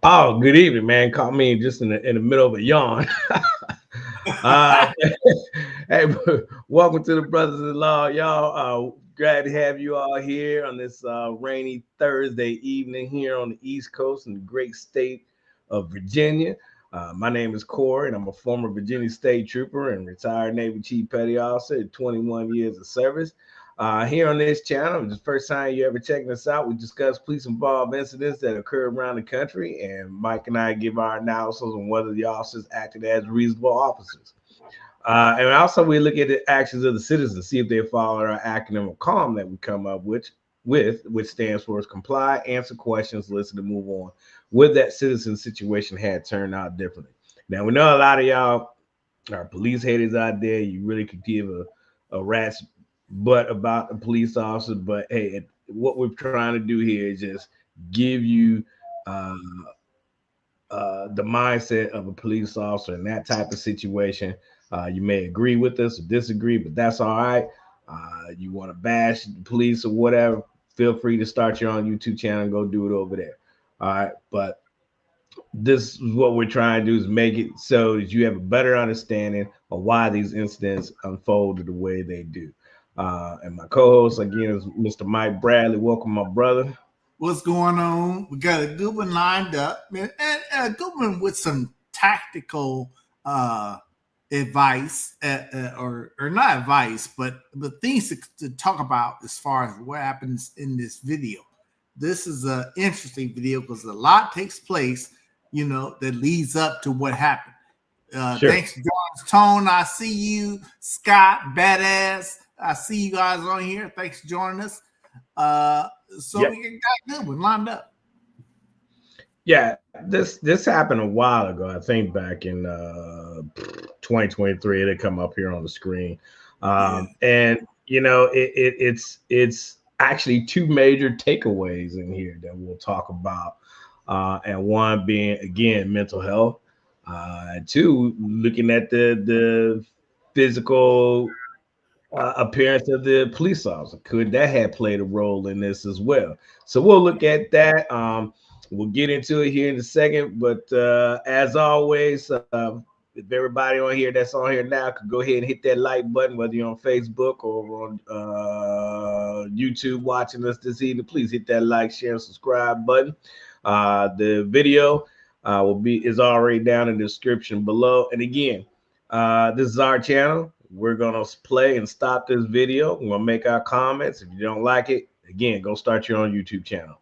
Oh, good evening, man. Caught me just in the middle of a yawn. uh, hey, welcome to the Brothers-in-law, y'all. Glad to have you all here on this rainy Thursday evening here on the East Coast in the great state of Virginia. My name is Corey, and I'm a former Virginia State Trooper and retired Navy Chief Petty Officer, 21 years of service. Here on this channel, if it's the first time you ever checking us out, we discuss police-involved incidents that occur around the country, and Mike and I give our analysis on whether the officers acted as reasonable officers. And also we look at the actions of the citizens, see if they follow our acronym of CALM that we come up with, which stands for comply, answer questions, listen, to move on. Would that citizen situation had turned out differently? Now, we know a lot of y'all are police haters out there. You really could give a rat's butt about a police officer, but hey, what we're trying to do here is just give you the mindset of a police officer in that type of situation. You may agree with us or disagree, but that's all right. You want to bash the police or whatever, feel free to start your own YouTube channel and go do it over there. All right, but this is what we're trying to do, is make it so that you have a better understanding of why these incidents unfolded the way they do. And my co-host again is Mr. Mike Bradley. Welcome, my brother. What's going on? We got a good one lined up, and a good one with some tactical advice, or not advice, but things to talk about as far as what happens in this video. This is an interesting video because a lot takes place, that leads up to what happened. Sure. Thanks, George Tone. I see you, Scott, Badass. I see you guys on here. Thanks for joining us. So we got a good one lined up. Yeah, this happened a while ago. I think back in 2023, it had come up here on the screen. And it's actually two major takeaways in here that we'll talk about. And one being, again, mental health. Two, looking at the physical appearance of the police officer. Could that have played a role in this as well? So we'll look at that. We'll get into it here in a second. But as always, if everybody on here that's on here now could go ahead and hit that like button, whether you're on Facebook or on YouTube watching us this evening, please hit that like, share, and subscribe button. The video is already down in the description below. And again, this is our channel. We're going to play and stop this video. We're going to make our comments. If you don't like it, again, go start your own YouTube channel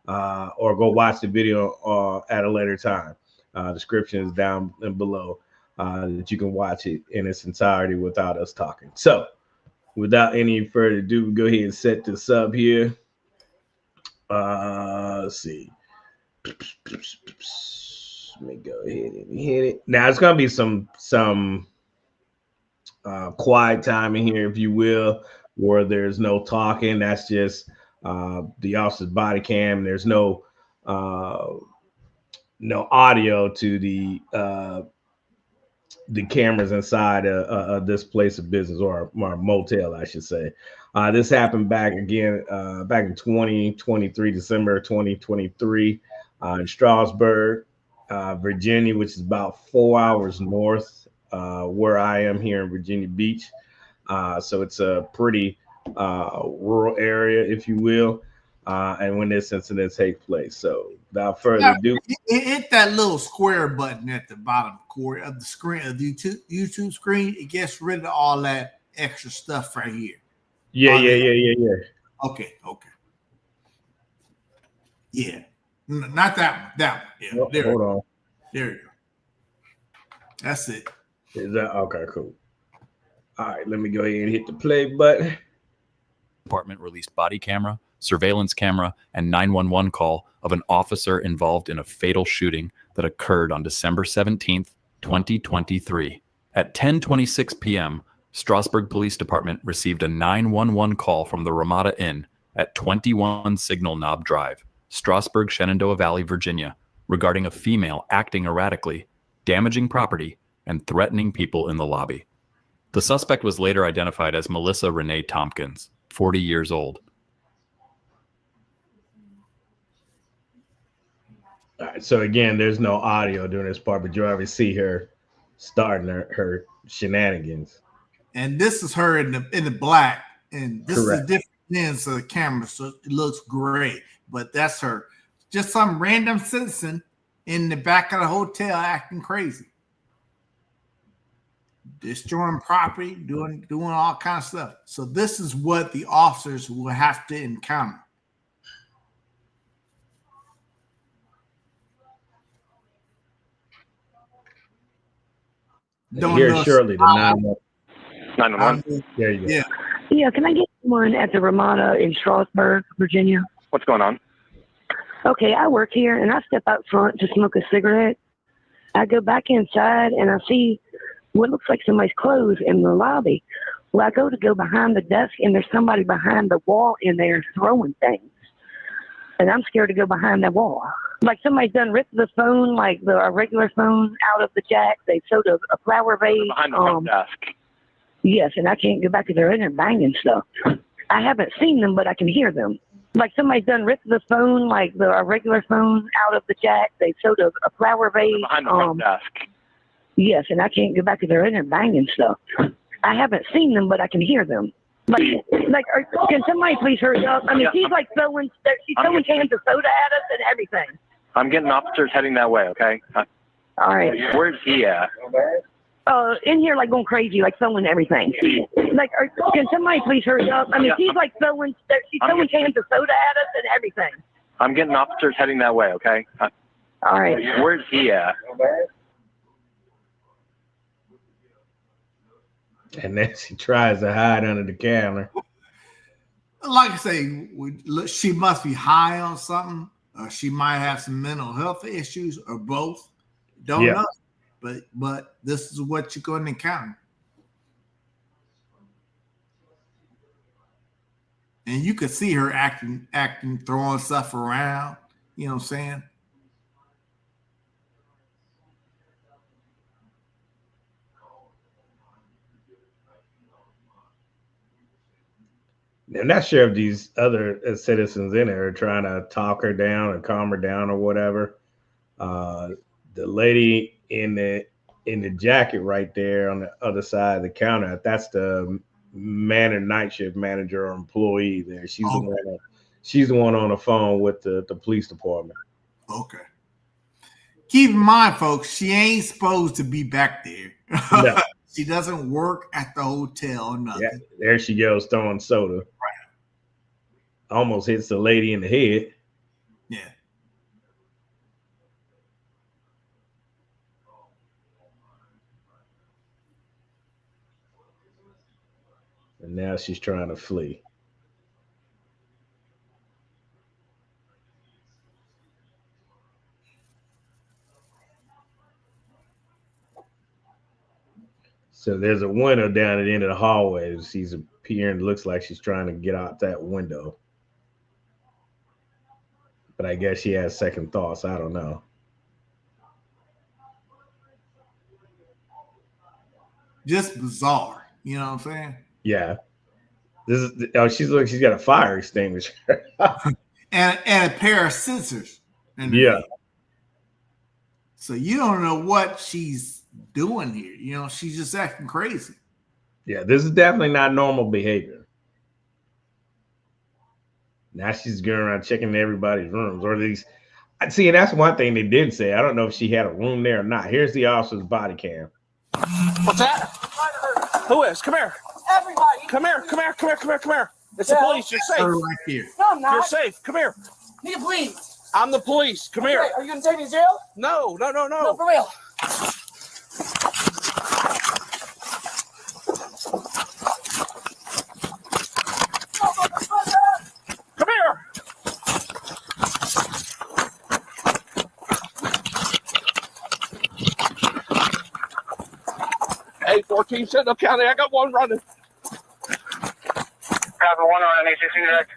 or go watch the video at a later time. Description is down below that you can watch it in its entirety without us talking. So without any further ado, go ahead and set this up here. Let's see. Let me go ahead and hit it. Now it's going to be some quiet time in here, if you will, where there's no talking. That's just the officer's body cam. There's no audio to the cameras inside this place of business, or motel, I should say. This happened back in 2023, December 2023, in Strasburg, Virginia, which is about 4 hours north where I am here in Virginia Beach. So it's a pretty rural area, if you will. And when this incident takes place. So without further ado, hit that little square button at the bottom corner of the screen, of the YouTube screen. It gets rid of all that extra stuff right here. Yeah. Okay. Yeah. Not that one. That one. Yeah. Hold on. There you go. That's it. Is that okay? Cool. All right, let me go ahead and hit the play button. Department released body camera, surveillance camera, and 911 call of an officer involved in a fatal shooting that occurred on December 17th, 2023. At 10:26 p.m., Strasburg Police Department received a 911 call from the Ramada Inn at 21 Signal Knob Drive, Strasburg, Shenandoah Valley, Virginia, regarding a female acting erratically, damaging property, and threatening people in the lobby. The suspect was later identified as Melissa Renee Tompkins, 40 years old. All right, so again, there's no audio during this part, but you already see her starting her shenanigans. And this is her in the black, and this is a Correct. different lens of the camera, so it looks great. But that's her, just some random citizen in the back of the hotel acting crazy, destroying property, doing all kinds of stuff. So this is what the officers will have to encounter. Don't Here know. shortly the 911. There you go. Yeah. Yeah, can I get one at the Ramada in Strasburg, Virginia? What's going on? Okay, I work here and I step out front to smoke a cigarette. I go back inside and I see what looks like somebody's clothes in the lobby. Well, I go behind the desk and there's somebody behind the wall in there throwing things. And I'm scared to go behind that wall. Like somebody's done ripped the phone, like a regular phone out of the jack. They sewed a flower vase. Behind the front desk. Yes, and I can't go back because they're in there banging stuff. I haven't seen them, but I can hear them. Like somebody's done ripped the phone, like a regular phone out of the jack. They sewed a flower vase. Behind the front desk. Yes, and I can't go back because they're in there banging stuff. I haven't seen them, but I can hear them. Can somebody please hurry up? I mean, she's like throwing cans of soda at us and everything. I'm getting officers heading that way, okay? All right. Where's he at? In here, like going crazy, like throwing everything. Can somebody please hurry up? I mean, she's like throwing cans of soda at us and everything. I'm getting officers heading that way, okay? All right. Where's he at? And then she tries to hide under the counter. Like I say, she must be high on something, or she might have some mental health issues, or both. Don't know. But this is what you're going to encounter. And you could see her acting, throwing stuff around. You know what I'm saying? I'm not sure if these other citizens in there are trying to talk her down or calm her down or whatever. The lady in the jacket right there on the other side of the counter, that's the night shift manager or employee there. She's the one on the phone with the police department. Okay. Keep in mind, folks, she ain't supposed to be back there. No. She doesn't work at the hotel or nothing. Yeah, there she goes throwing soda. Right. Almost hits the lady in the head. Yeah. And now she's trying to flee. So there's a window down at the end of the hallway. She's appearing. Looks like she's trying to get out that window. But I guess she has second thoughts. I don't know. Just bizarre. You know what I'm saying? Yeah. This is she's got a fire extinguisher. and a pair of scissors. Yeah. So you don't know what she's doing here. You know, she's just acting crazy. Yeah, this is definitely not normal behavior. Now she's going around checking everybody's rooms, or at least I'd see. And that's one thing they did say. I don't know if she had a room there or not. Here's the officer's body cam. What's that? Who is? Come here. Everybody. Come here. It's the police. You're safe. Right here. No, I'm not. You're safe. Come here. Nigga, please. I'm the police. Come here. Wait, are you gonna take me to jail? No. No, for real. Come here. Hey, 14 Shenandoah County. I got one running. Copy 1 on A16 direct.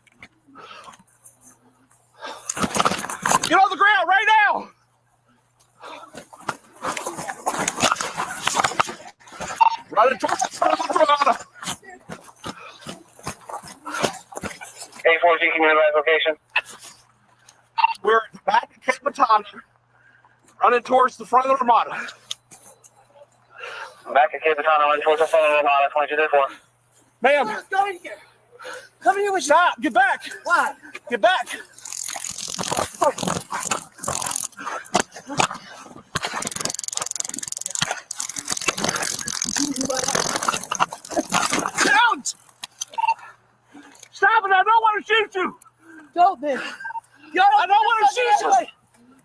Get on the ground right now. Running towards Ramada. A14, can you advise location? We're back at Capitana. running towards the front of the Ramada. Back at Cape Cod, running towards the front of the Ramada, 2234. Ma'am, Let's go in here. Come here with you. stop. Get back. Why? Get back. Don't! Stop it. I don't want to shoot you. Don't then. Y'all I don't want to shoot you.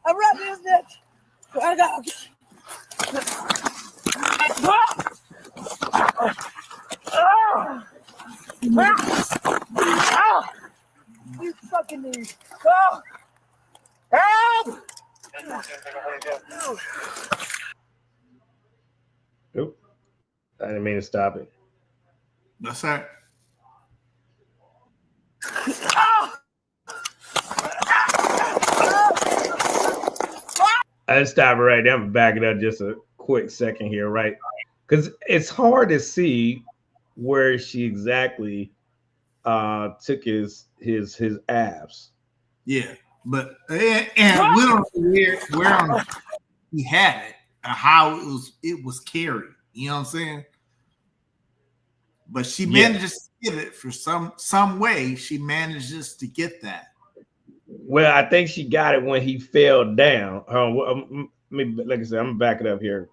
I'm right in his neck. I got. You fucking need. Help! Oop. I didn't mean to stop it. That's right. I just stop it right there. I'm gonna back it up just a quick second here, right? Because it's hard to see where she exactly took his abs. Yeah, but and we don't know where he had it or how it was carried. You know what I'm saying? But she manages to get it for some way. She manages to get that. Well, I think she got it when he fell down. Like I said, I'm gonna back it up here.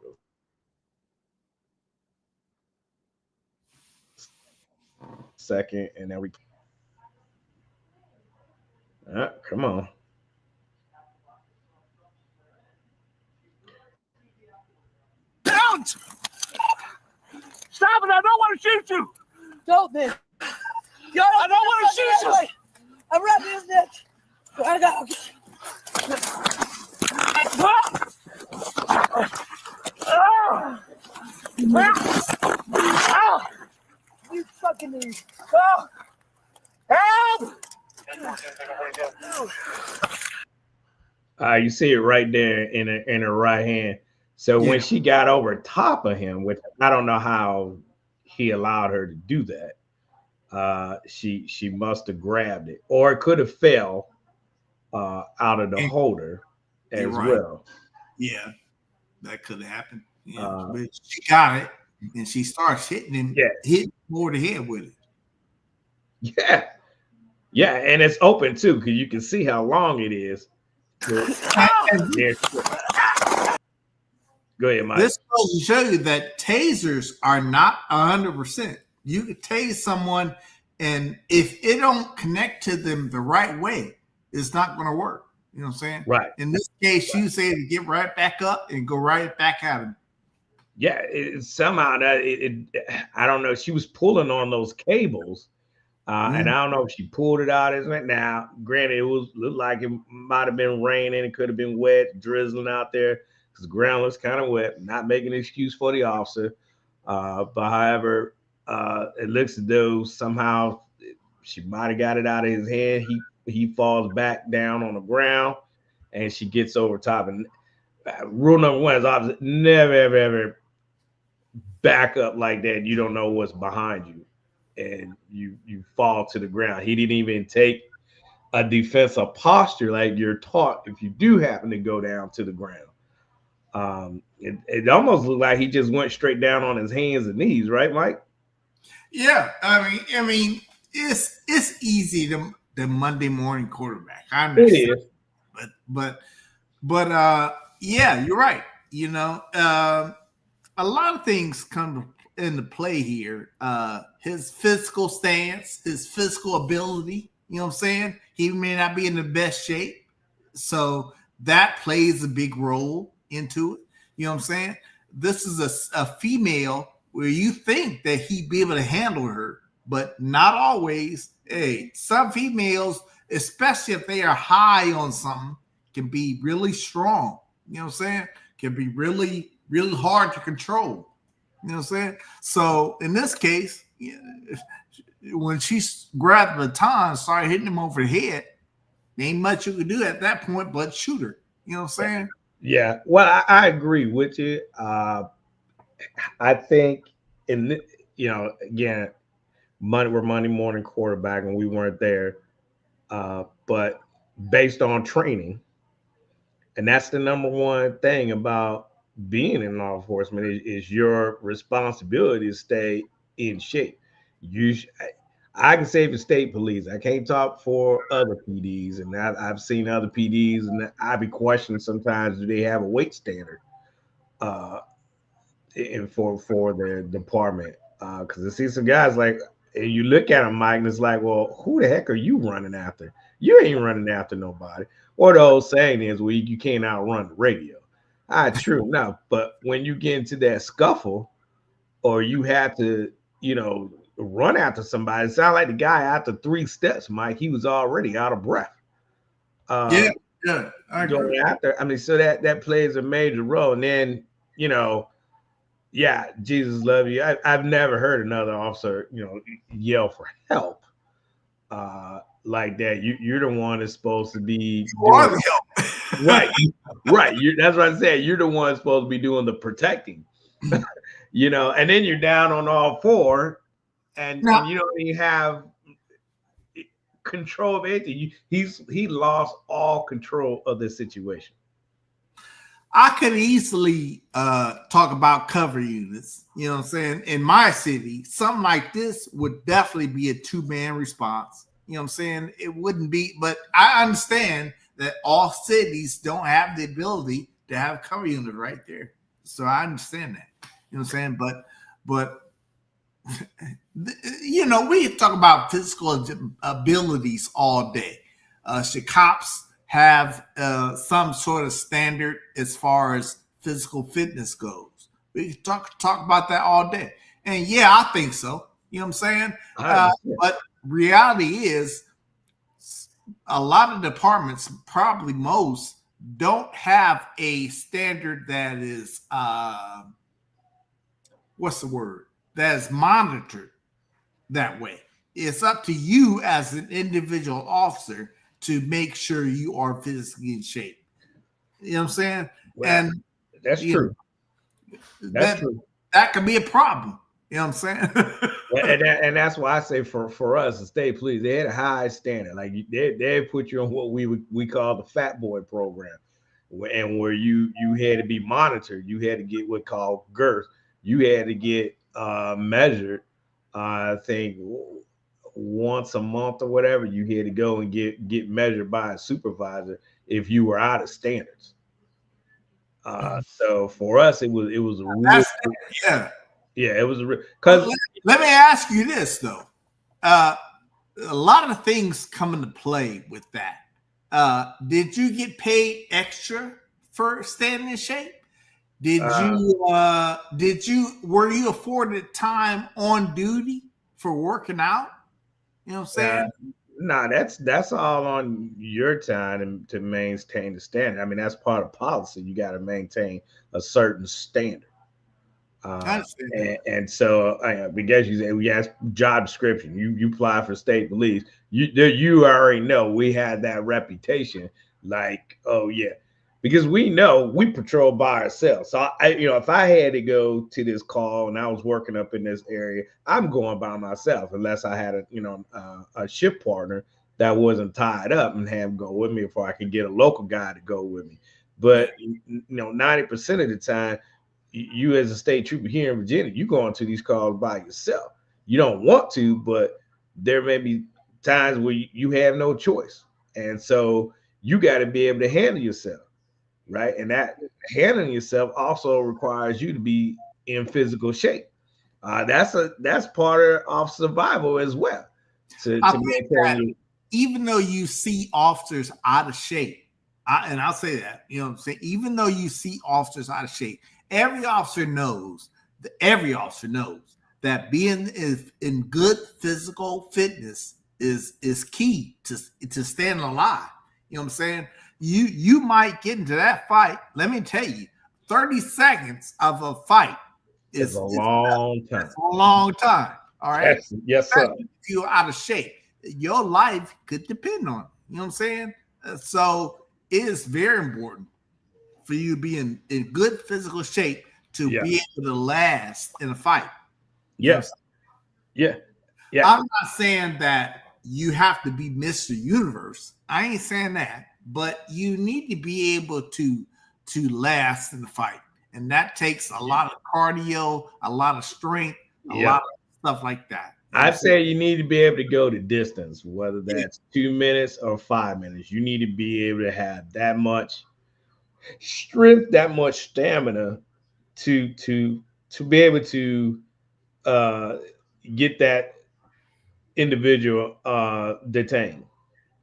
Second, and then we. Come on. Don't! Stop it. I don't want to shoot you. Don't then. Y'all I don't want to shoot you. I'm right in his neck. I got. You fucking need. Help! You see it right there in her right hand. So when she got over top of him, which I don't know how he allowed her to do that, she must have grabbed it, or it could have fell out of the holder as well. Yeah, that could have happened. Yeah, but she got it, and she starts hitting him. Hitting him over the head with it. Yeah, and it's open too, because you can see how long it is. Go ahead, Mike. This goes to show you that tasers are not 100%. You can tase someone, and if it don't connect to them the right way, it's not going to work. You know what I'm saying? Right. In this case, you say to get right back up and go right back at him. Yeah, somehow that I don't know. She was pulling on those cables, and I don't know if she pulled it out. Now, granted, it looked like it might have been raining. It could have been wet, drizzling out there because the ground was kind of wet. Not making an excuse for the officer, but however, it looks as though somehow she might have got it out of his hand. He falls back down on the ground, and she gets over top. And rule number one is obviously never, ever, ever back up like that. You don't know what's behind you, and you fall to the ground. He didn't even take a defensive posture like you're taught if you do happen to go down to the ground. It almost looked like he just went straight down on his hands and knees, right, Mike? Yeah, I mean, it's easy the Monday morning quarterback. I understand, It is. but yeah, you're right. You know, a lot of things come into play here. His physical stance, his physical ability. You know what I'm saying? He may not be in the best shape, so that plays a big role into it. You know what I'm saying? This is a female where you think that he'd be able to handle her, but not always. Hey, some females, especially if they are high on something, can be really strong. You know what I'm saying? Can be really, really hard to control. You know what I'm saying? So in this case, when she grabbed the baton and started hitting him over the head, there ain't much you could do at that point but shoot her. You know what I'm saying? Yeah. Well, I agree with you. I think again, we're Monday morning quarterback and we weren't there. But based on training, And that's the number one thing about being in law enforcement is your responsibility to stay in shape. You, I can say for state police, I can't talk for other PDs, and I've seen other PDs, and I be questioning sometimes, do they have a weight standard uh, in for their department? Because I see some guys like, and you look at them, Mike, and it's like, well, who the heck are you running after? You ain't running after nobody. Or the old saying is, well, you can't outrun the radio. True enough. But when you get into that scuffle, or you have to, run after somebody, it sounds like the guy after 3 steps, Mike, he was already out of breath. Yeah, I agree. Going after, I mean, so that plays a major role. And then, yeah, Jesus love you. I've never heard another officer, yell for help like that. You're the one that's supposed to be doing, right. That's what I said. You're the one supposed to be doing the protecting, and then you're down on all 4, and you don't even have control of anything. He lost all control of the situation. I could easily talk about cover units. You know what I'm saying? In my city, something like this would definitely be a 2-man response. You know what I'm saying? It wouldn't be, but I understand that all cities don't have the ability to have cover units right there. So I understand that. You know what I'm saying? But we talk about physical abilities all day. Should cops have some sort of standard as far as physical fitness goes? We can talk about that all day. And yeah, I think so. You know what I'm saying? But reality is a lot of departments, probably most, don't have a standard that is, that is monitored that way. It's up to you as an individual officer to make sure you are physically in shape. You know what I'm saying? Well, and that's true. That's true. That could be a problem. You know what I'm saying? and that's why I say for us, the state police, they had a high standard. Like they put you on what we call the Fat Boy program, and where you had to be monitored. You had to get what called girth. You had to get measured. I think once a month or whatever, you had to go and get measured by a supervisor if you were out of standards. So for us, it was a real, it was a real. Because let me ask you this though, a lot of things come into play with that. Did you get paid extra for staying in shape? Were you afforded time on duty for working out? You know what I'm saying? No, that's all on your time to maintain the standard. I mean, that's part of policy. You got to maintain a certain standard. And so because we asked job description, you apply for state police. You already know we had that reputation. Like, oh yeah. Because we know we patrol by ourselves. So if I had to go to this call and I was working up in this area, I'm going by myself unless I had a shift partner that wasn't tied up and have him go with me before I could get a local guy to go with me. But 90% of the time, you as a state trooper here in Virginia, you go into these calls by yourself. You don't want to, but there may be times where you have no choice, and so you got to be able to handle yourself. Right. And that handling yourself also requires you to be in physical shape. That's part of survival as well. Even though you see officers out of shape, and I'll say that, you know what I'm saying? Even though you see officers out of shape, every officer knows that being in good physical fitness is key to staying alive. You know what I'm saying? You might get into that fight. Let me tell you, 30 seconds of a fight is a long time. It's a long time. All right. Yes, sir. If you're out of shape, your life could depend on it. You know what I'm saying? So it is very important for you to be in good physical shape to be able to last in a fight. Yes. Yeah. I'm not saying that you have to be Mr. Universe. I ain't saying that. but you need to be able to last in the fight, and that takes a lot of cardio, a lot of strength, a lot of stuff like that. I'd say you need to be able to go the distance, whether that's 2 minutes or 5 minutes. You need to be able to have that much strength, that much stamina to be able to get that individual detained.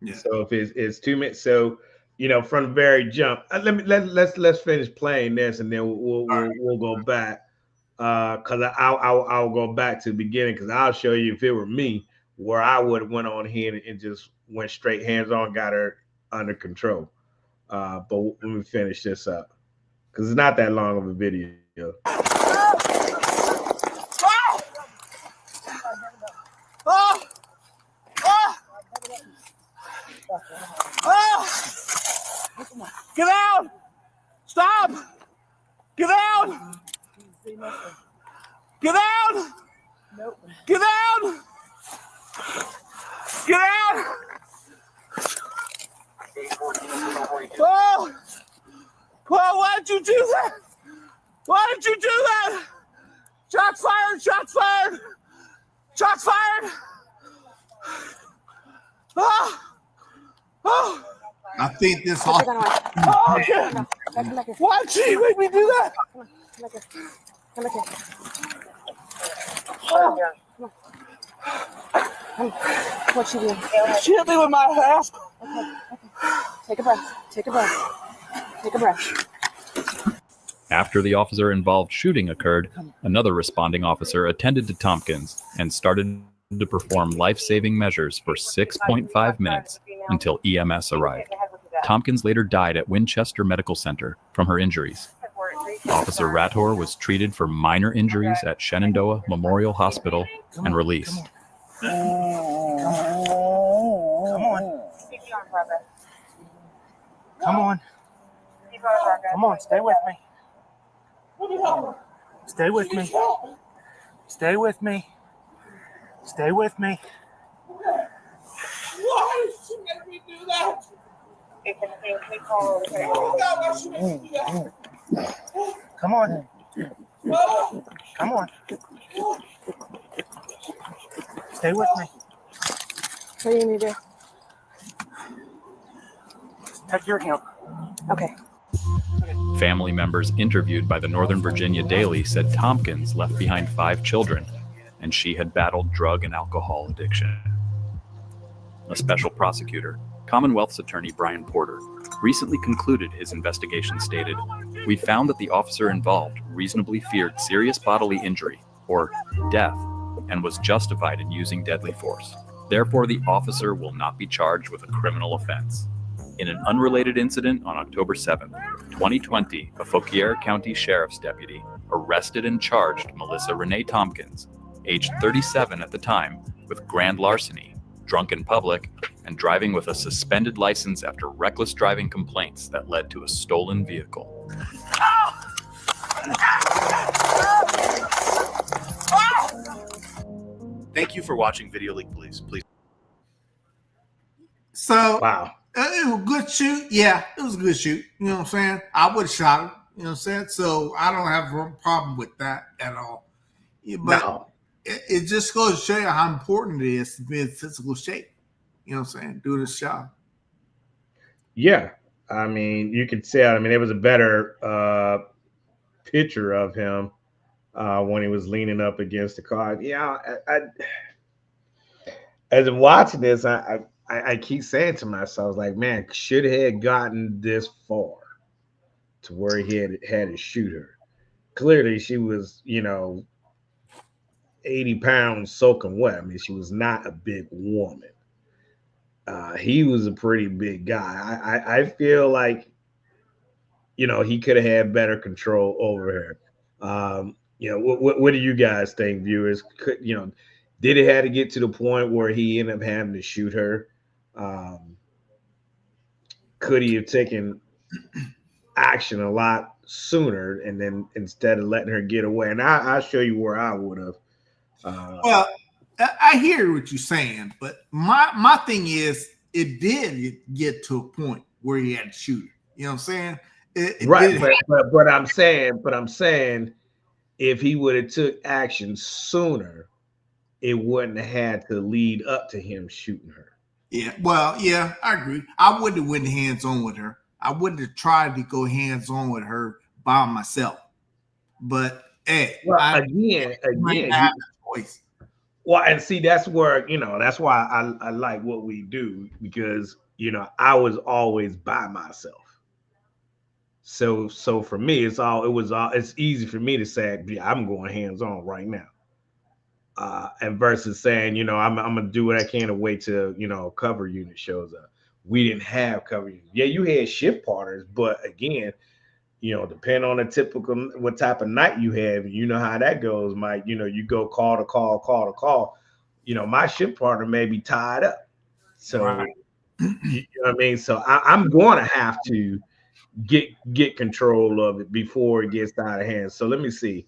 Yeah. So if it's 2 minutes, so from the very jump, let's finish playing this, and then we'll go back. Because I'll go back to the beginning, because I'll show you, if it were me, where I would have went on here and just went straight hands on, got her under control. But let me finish this up, because it's not that long of a video. Get out! Stop! Get out! Get out! Nope. Get out! Get out! Oh! Well, why did you do that? Why did you do that? Shots fired! Shots fired! Shots fired! Oh! Oh! I think this all. Oh, okay. Why did she make me do that? Come here. What's she doing? She hit me with my ass. Okay. Take a breath. Take a breath. Take a breath. After the officer-involved shooting occurred, another responding officer attended to Tompkins and started to perform life-saving measures for 6.5 minutes until EMS arrived. Tompkins later died at Winchester Medical Center from her injuries. Officer Rathor was treated for minor injuries at Shenandoah Memorial Hospital and released. Come on. Come on. Come on, stay with me. Stay with me. Stay with me. Stay with me. Why did she make me do that? Come on. Come on. Stay with me. What do you need to do? Take your account. Okay. Family members interviewed by the Northern Virginia Daily said Tompkins left behind 5 children, and she had battled drug and alcohol addiction. A special prosecutor, Commonwealth's attorney Brian Porter, recently concluded his investigation stated, "We found that the officer involved reasonably feared serious bodily injury, or death, and was justified in using deadly force. Therefore, the officer will not be charged with a criminal offense." In an unrelated incident on October 7, 2020, a Fauquier County Sheriff's deputy arrested and charged Melissa Renee Tompkins, aged 37 at the time, with grand larceny, drunk in public, and driving with a suspended license after reckless driving complaints that led to a stolen vehicle. Thank you for watching Video League Police. Please. So, wow. It was a good shoot. Yeah, it was a good shoot. You know what I'm saying? I would have shot him. You know what I'm saying? So I don't have a problem with that at all. But no. it just goes to show you how important it is to be in physical shape. You know what I'm saying? Doing this job. Yeah. I mean, you could say, I mean, it was a better picture of him when he was leaning up against the car. Yeah. As I'm watching this, I keep saying to myself, like, man, should have gotten this far to where he had to shoot her. Clearly, she was, 80 pounds soaking wet. I mean, she was not a big woman. He was a pretty big guy. I feel like, he could have had better control over her. What do you guys think, viewers? Did it have to get to the point where he ended up having to shoot her? Could he have taken action a lot sooner, and then instead of letting her get away? And I'll show you where I would have. Well, I hear what you're saying, but my thing is, it did get to a point where he had to shoot her. You know what I'm saying? Right, but I'm saying, if he would have took action sooner, it wouldn't have had to lead up to him shooting her. Yeah, well, yeah, I agree. I wouldn't have went hands on with her. I wouldn't have tried to go hands on with her by myself. But hey, well, again, have a choice. Well, and see, that's where that's why I like what we do, because I was always by myself. So for me, it's easy for me to say, yeah, I'm going hands on right now. And versus saying, I'm gonna do what I can to wait till cover unit shows up. We didn't have cover units. Yeah, you had shift partners, but again, depending on the typical what type of night you have, you know how that goes, Mike. You go call to call. My shift partner may be tied up. So right. You know what I mean? So I'm going to have to get control of it before it gets out of hand. So let me see.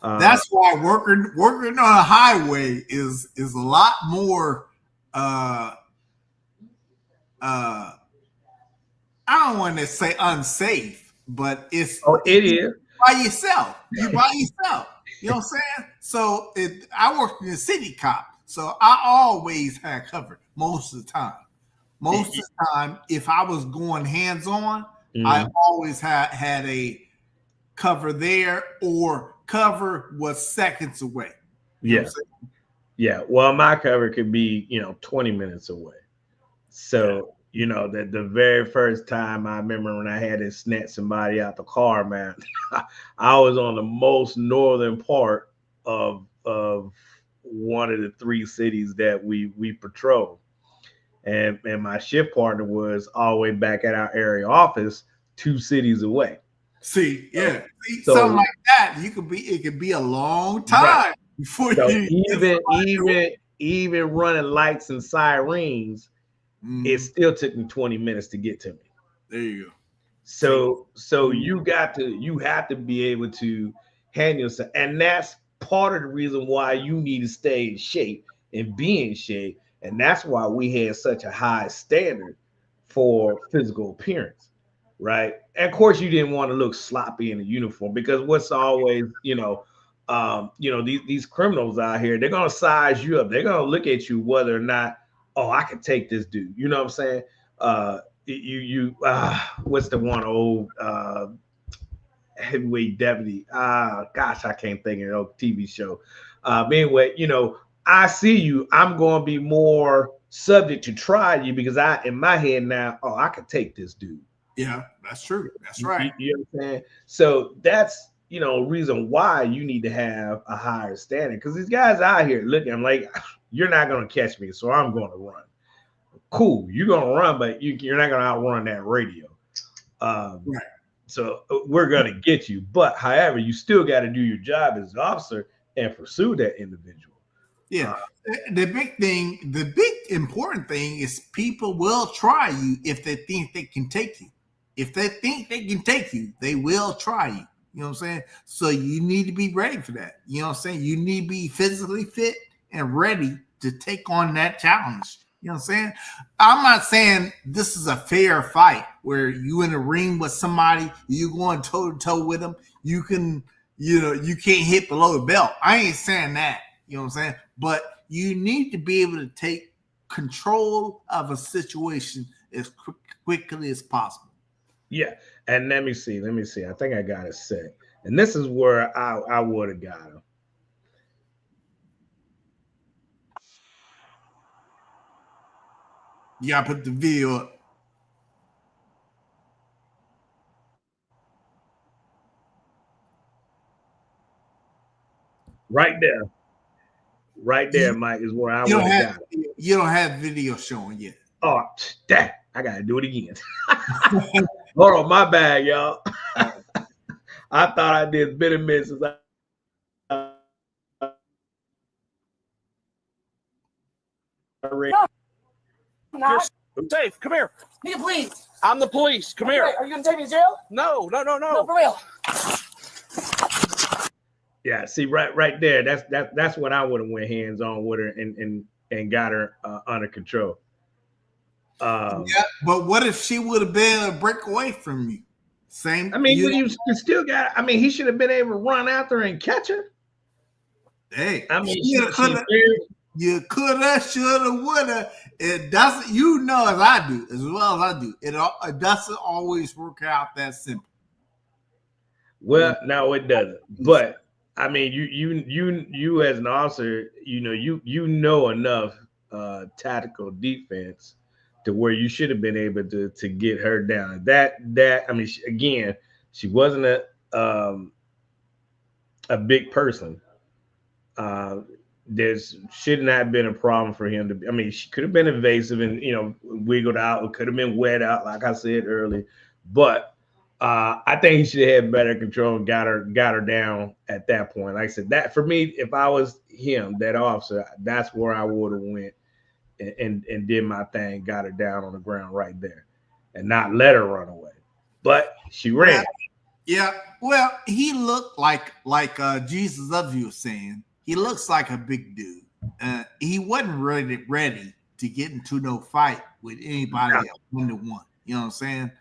That's why working on a highway is a lot more I don't want to say unsafe, but it is by yourself. You're by yourself. You know what I'm saying? So I worked in the city cop, so I always had cover most of the time. Most of the time, if I was going hands on, I always had a cover there, or cover was seconds away. You know what I'm saying? Yeah. Well, my cover could be 20 minutes away. So that the very first time I remember when I had to snatch somebody out the car, man, I was on the most northern part of one of the 3 cities that we patrol. And my shift partner was all the way back at our area office 2 cities away. See, yeah. Something like that, it could be a long time before even running lights and sirens, it still took me 20 minutes to get to me. There you go. So you have to be able to handle yourself. And that's part of the reason why you need to stay in shape and be in shape. And that's why we had such a high standard for physical appearance, right? And of course, you didn't want to look sloppy in a uniform, because what's always, these criminals out here, they're gonna size you up. They're gonna look at you whether or not, oh, I can take this dude. You know what I'm saying? What's the one old heavyweight deputy? Gosh, I can't think of an old TV show. Anyway, I see you, I'm going to be more subject to try you, because in my head now, oh, I can take this dude. Yeah, that's true. That's right. You know what I'm saying? So that's, reason why you need to have a higher standard, because these guys out here looking, I'm like, you're not going to catch me, so I'm going to run. Cool, you're going to run, but you're not going to outrun that radio. Right. So we're going to get you. But however, you still got to do your job as an officer and pursue that individual. Yeah. The big important thing is people will try you if they think they can take you. If they think they can take you, they will try you. You know what I'm saying? So you need to be ready for that. You know what I'm saying? You need to be physically fit and ready to take on that challenge. You know what I'm saying? I'm not saying this is a fair fight where you in a ring with somebody, you going toe to toe with them. You can, you can't hit below the belt. I ain't saying that. You know what I'm saying? But you need to be able to take control of a situation as quickly as possible. Yeah. And let me see. I think I got it set. And this is where I would have got him. You gotta put the video up. Right there, Mike, is where I would have got it. You don't have video showing yet. Oh, dang, I gotta do it again. Hold on, my bad, y'all. I thought I did better misses. You're safe. Come here. Me, please. I'm the police. Come here. Are you gonna take me to jail? No. No, for real. Yeah, see, right there. That's what I would have went hands on with her and got her under control. Yeah, but what if she would have been able to break away from you? Same. I mean, you still got. I mean, he should have been able to run out there and catch her. Hey, I mean, you coulda, shoulda, woulda. It doesn't. You know, as I do, as well as I do, it doesn't always work out that simple. Well, no, it doesn't. But I mean, you as an officer, you know enough tactical defense to where you should have been able to get her down. That I mean, she wasn't a big person. There should not have been a problem for him to. I mean, she could have been evasive and wiggled out. It could have been wet out, like I said earlier. But I think he should have had better control and got her down at that point. Like I said, that for me, if I was him, that officer, that's where I would have went and did my thing, got her down on the ground right there, and not let her run away. But she ran. Yeah. Well, he looked like Jesus of you was saying. He looks like a big dude. He wasn't really ready to get into no fight with anybody at 1-to-1. You know what I'm saying?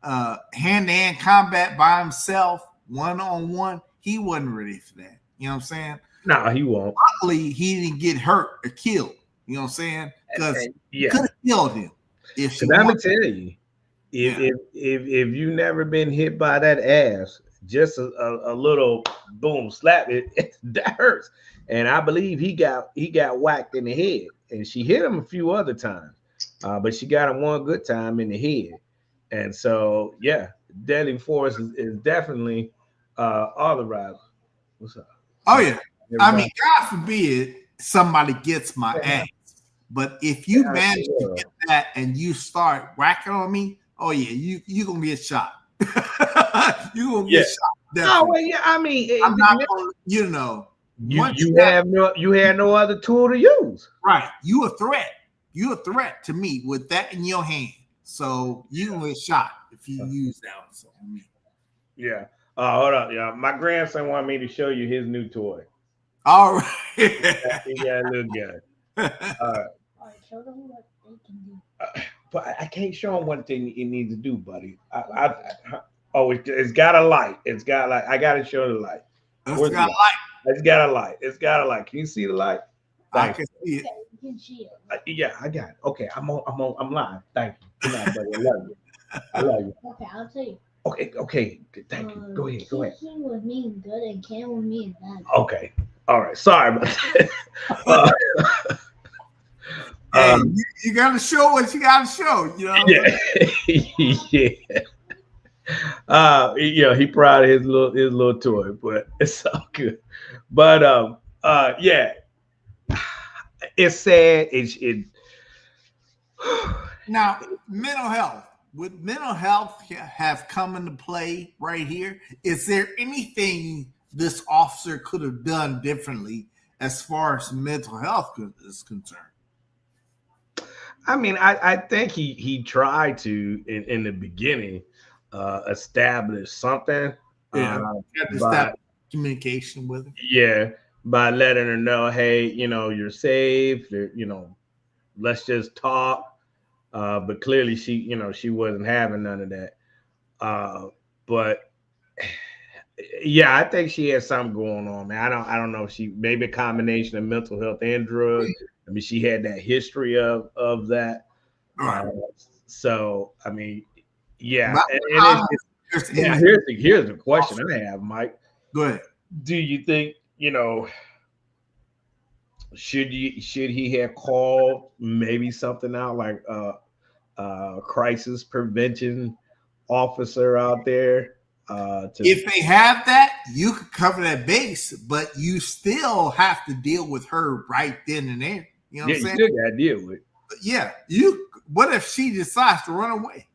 Hand-to-hand combat by himself, one-on-one, he wasn't ready for that. You know what I'm saying? No, he won't. Luckily, he didn't get hurt or killed. You know what I'm saying? Because he could have killed him. I'm gonna tell you, if you've never been hit by that ass, just a little boom slap, that hurts. And I believe he got whacked in the head, and she hit him a few other times, but she got him one good time in the head. And so, yeah, deadly force is definitely authorized. What's up? Oh yeah, everybody. I mean, God forbid somebody gets my ass, but if you manage to get that and you start whacking on me, oh yeah, you gonna get shot. You gonna get shot. Definitely. Oh well, yeah. I mean, I'm not gonna, you had no other tool to use. Right, you a threat. You a threat to me with that in your hand. So you gonna get shot if you use that one. So, yeah. Hold up, y'all. My grandson wanted me to show you his new toy. All right. He got a little gun. All right. Show them what they can do. But I can't show him what it needs to do, buddy. It's got a light. It's got like I gotta show the light. It's got a light. It's got a light. It's got a light. Can you see the light? I can see it. You can see it. Yeah, I got it. Okay, I'm live. Thank you. Good night, buddy. I love you. I love you. Okay, I'll tell you. Okay. Thank you. Go ahead. Kicking would mean good and can would mean bad. Okay. All right. Sorry about that. You gotta show what you gotta show. You know. Yeah. He proud of his little toy, but it's all good. But yeah. It's sad. Now, mental health. Would mental health have come into play right here? Is there anything this officer could have done differently as far as mental health is concerned? I mean, I think he tried to in the beginning establish something. Establish communication with him. Yeah, by letting her know, hey, you're safe. Let's just talk. But clearly she wasn't having none of that. But yeah, I think she had something going on, man. I don't know if maybe a combination of mental health and drugs. I mean, she had that history of that. Right. So I mean, yeah. Here's the question I have, Mike. Go ahead. Do you think should he have called maybe something out like crisis prevention officer out there? If they have that, you could cover that base, but you still have to deal with her right then and there. You know what I'm saying? You still got to deal with. Yeah, what if she decides to run away?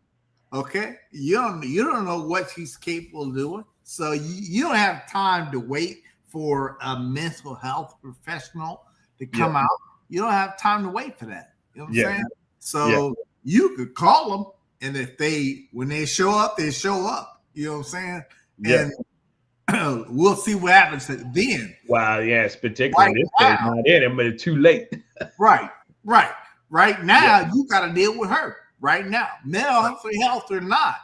Okay, you don't know what she's capable of doing, so you don't have time to wait for a mental health professional to come out. You don't have time to wait for that. You know what I'm saying? So you could call them, and when they show up, they show up. You know what I'm saying? Yeah. And we'll see what happens then. Wow, yes, particularly this case, not in it, but it's too late. Right now, you got to deal with her. right now. Mental health or not,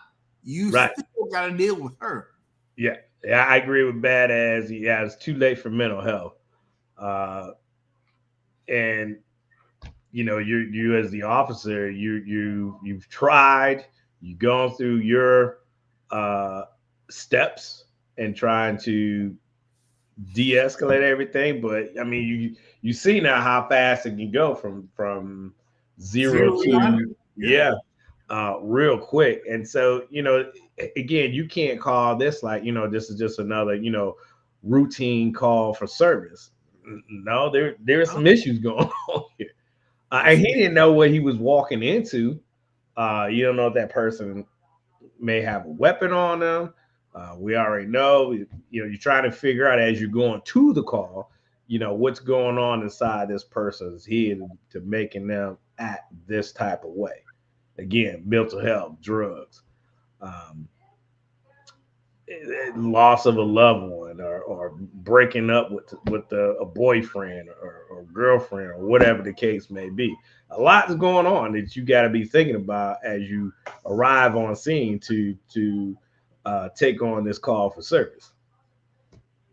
you still got to deal with her. Yeah, I agree with Badass. Yeah, it's too late for mental health. And you know, you as the officer, you've tried, you've gone through your steps and trying to de-escalate everything, but I mean, you see now how fast it can go from zero to real quick. And so, you know, again, you can't call this like, you know, this is just another, you know, routine call for service. No, there's some issues going on here. And he didn't know what he was walking into. You don't know if that person may have a weapon on them. We already know, you know, you're trying to figure out as you're going to the call, you know, what's going on inside this person's head to making them act this type of way. Again, mental health, drugs, loss of a loved one, or breaking up with a boyfriend or girlfriend or whatever the case may be. A lot is going on that you got to be thinking about as you arrive on scene to take on this call for service.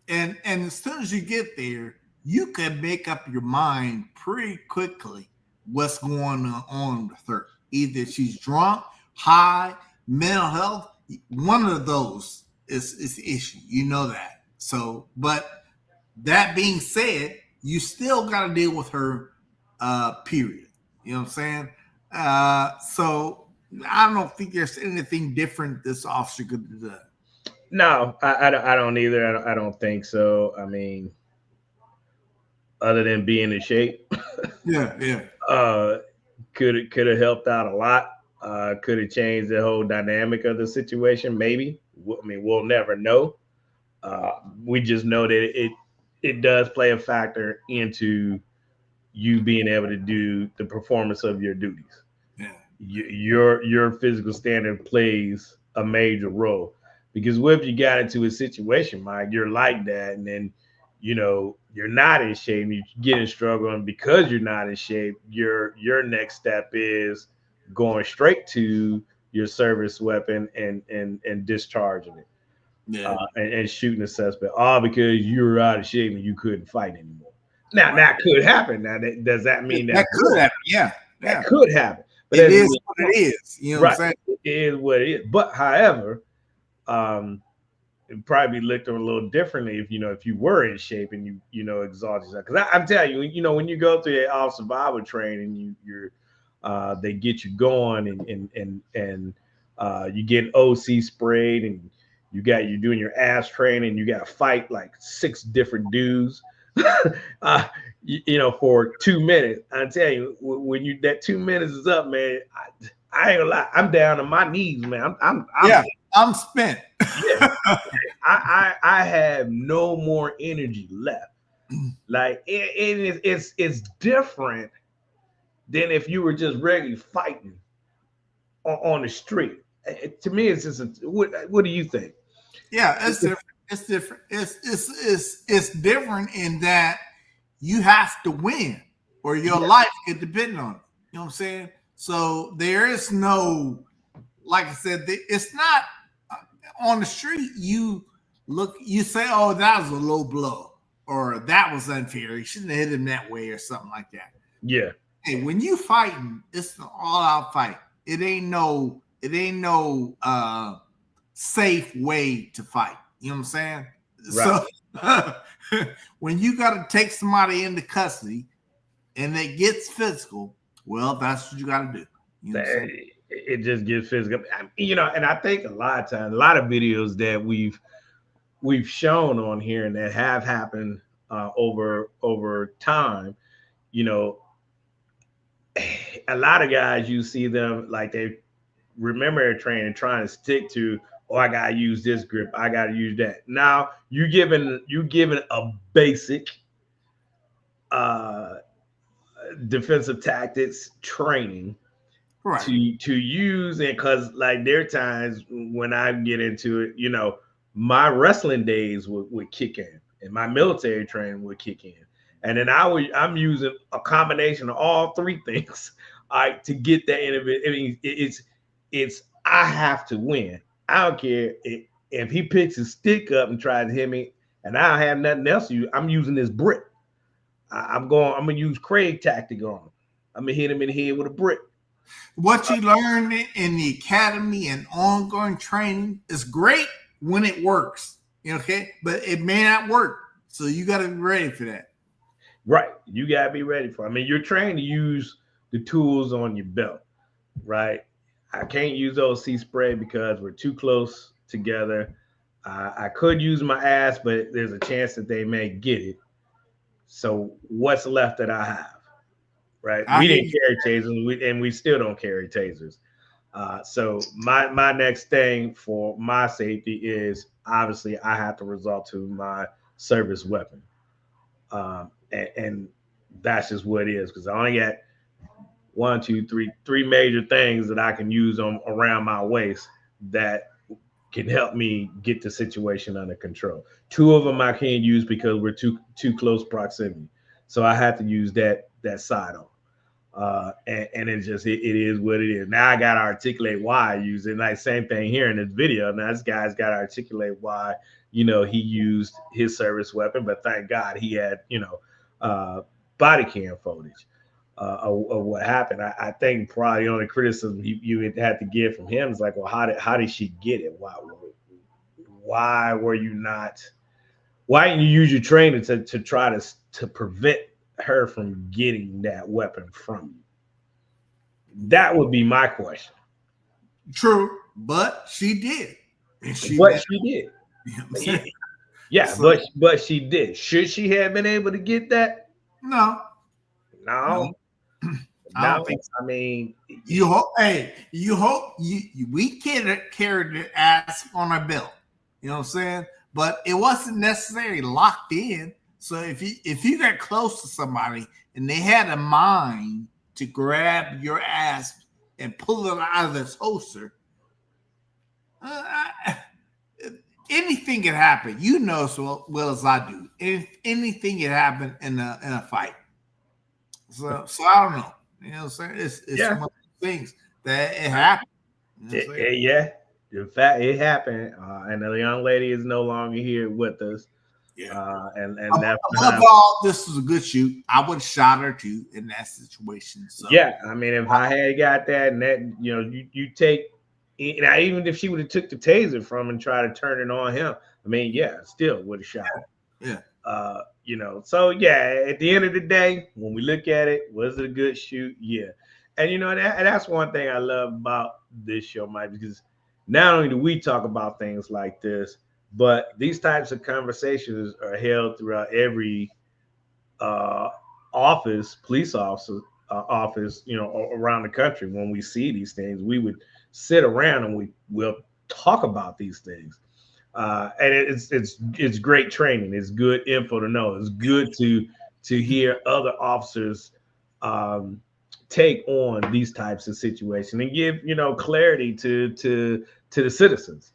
And as soon as you get there, you can make up your mind pretty quickly what's going on with her. Either she's drunk, high, mental health. One of those is the issue. You know that. So, but that being said, you still got to deal with her. Period. You know what I'm saying? So I don't think there's anything different this officer could have done. No, I don't either. I don't think so. I mean, other than being in shape, could have helped out a lot. Could have changed the whole dynamic of the situation. Maybe. I mean, we'll never know. We just know that it does play a factor into you being able to do the performance of your duties. Yeah. Your physical standard plays a major role, because what if you got into a situation, Mike, you're like that, and then, you know, you're not in shape, you get in struggle, and because you're not in shape, your next step is going straight to your service weapon and discharging it. Yeah. And shooting the suspect, all because you were out of shape and you couldn't fight anymore. Now that could happen. Now, does that mean that could happen? Yeah, that could happen. But it is what it is. You know what I'm saying? It is what it is. But however, it'd probably be looked at a little differently if you were in shape and you know exhausted yourself. Because I'm telling you, you know, when you go through the survival training, you're they get you going and you get OC sprayed and you're doing your ass training. You got to fight like 6 different dudes. You know, for 2 minutes. I tell you, when that 2 minutes is up, man, I ain't gonna lie, I'm down on my knees, man. I'm spent. Yeah, I have no more energy left. Like it's different than if you were just regularly fighting on the street. To me, it's just what do you think? Yeah, it's different. It's different. It's different in that you have to win or your life could depend on it. You know what I'm saying? So there is no, like I said, it's not on the street. You say, oh, that was a low blow or that was unfair. You shouldn't have hit him that way or something like that. Yeah. Hey, when you fighting, it's an all-out fight. It ain't no safe way to fight. You know what I'm saying? Right. So when you got to take somebody into custody and it gets physical, well, that's what you got to do. You know it just gets physical. You know, and I think a lot of times, a lot of videos that we've shown on here and that have happened over time, you know, a lot of guys, you see them like they remember their training trying to stick to, oh, I gotta use this grip, I gotta use that. Now you given a basic defensive tactics training, right, to use it, because like there are times when I get into it, you know, my wrestling days would kick in and my military training would kick in. And then I'm using a combination of all 3 things to get that individual. I mean, it's I have to win. I don't care if he picks his stick up and tries to hit me, and I don't have nothing else to use. I'm using this brick. I'm gonna use Craig tactic on him. I'm gonna hit him in the head with a brick. What you learn in the academy and ongoing training is great when it works, okay? But it may not work, so you got to be ready for that. Right, you got to be ready for it. I mean, you're trained to use the tools on your belt, right? I can't use OC spray because we're too close together. I could use my ass, but there's a chance that they may get it. So what's left that I have? Right, we didn't carry tasers, and we still don't carry tasers. So my next thing for my safety is obviously I have to resort to my service weapon, and that's just what it is, because I only got three major things that I can use on around my waist that can help me get the situation under control. Two of them I can't use because we're too close proximity, so I have to use that side on. And it is what it is. Now I got to articulate why I use it. Like same thing here in this video. Now this guy's got to articulate why, he used his service weapon, but thank God he had, body cam footage of what happened. I think probably the only criticism you would have to get from him is like, well, how did she get it? Why were you not? Why didn't you use your training to try to prevent her from getting that weapon from you? That would be my question. True, but she did. She did. Yeah, so, but she did. Should she have been able to get that? No. I don't think so. I mean, you hope. Hey, we carried the ass on our belt. You know what I'm saying? But it wasn't necessarily locked in. So if you got close to somebody and they had a mind to grab your ass and pull it out of this holster, anything can happen. You know so well as I do. Anything can happen in a fight. So I don't know. You know what I'm saying? It's one of those things that it happened. You know yeah. In fact, it happened. And the young lady is no longer here with us. Yeah. And above all, this was a good shoot. I would have shot her too in that situation. So yeah, I mean, if I had got that, and that, you take, now, even if she would have took the taser from him and tried to turn it on him, I mean, yeah, still would have shot her. Yeah. So yeah, at the end of the day, when we look at it, was it a good shoot? Yeah. And that's one thing I love about this show, Mike, because not only do we talk about things like this, but these types of conversations are held throughout every police officer office, around the country. When we see these things, we would sit around and we'll talk about these things. And it's great training. It's good info to know. It's good to hear other officers take on these types of situations and give clarity to the citizens.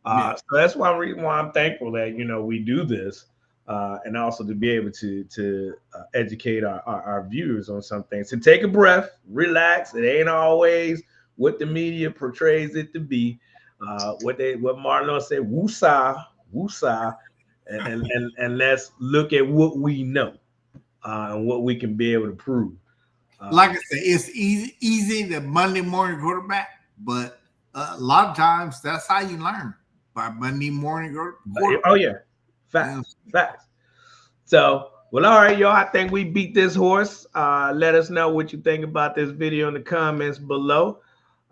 So that's one reason why I'm thankful that we do this, and also to be able to educate our viewers on some things. To take a breath, relax. It ain't always what the media portrays it to be. What Martin said, woosah, and let's look at what we know and what we can be able to prove. Like I said, it's easy to Monday morning quarterback, but a lot of times that's how you learn, by Monday morning quarterback. Oh yeah, facts. So, well, all right, y'all. I think we beat this horse. Let us know what you think about this video in the comments below.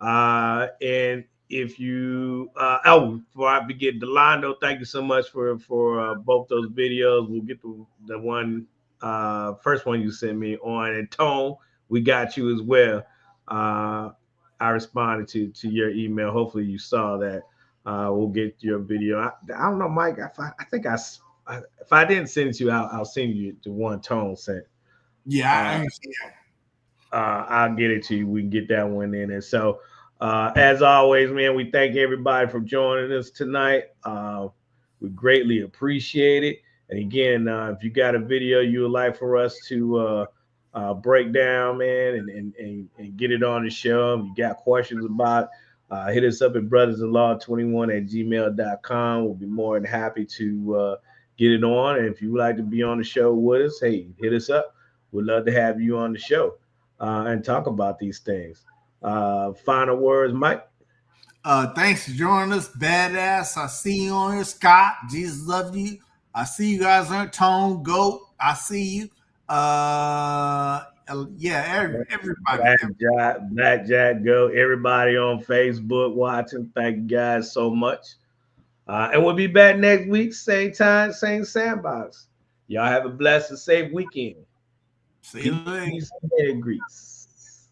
And if you before I forget, Delando, thank you so much for both those videos. We'll get the one first one you sent me on, and Tone, we got you as well. I responded to your email. Hopefully you saw that. We'll get your video. I don't know, Mike. If I didn't send it to you, I'll send you the one Tone sent. Yeah, I'll get it to you. We can get that one in. And so, as always, man, we thank everybody for joining us tonight. We greatly appreciate it. And again, if you got a video you would like for us to breakdown, man, and get it on the show. If you got questions about it, hit us up at brothersinlaw21@gmail.com. We'll be more than happy to get it on. And if you would like to be on the show with us, hey, hit us up. We'd love to have you on the show and talk about these things. Final words, Mike. Thanks for joining us, Badass. I see you on here, Scott. Jesus love you. I see you guys on Tone Goat. I see you. Everybody. Blackjack Go. Everybody on Facebook watching. Thank you guys so much. And we'll be back next week, same time, same sandbox. Y'all have a blessed and safe weekend. See you later. Peace and grease.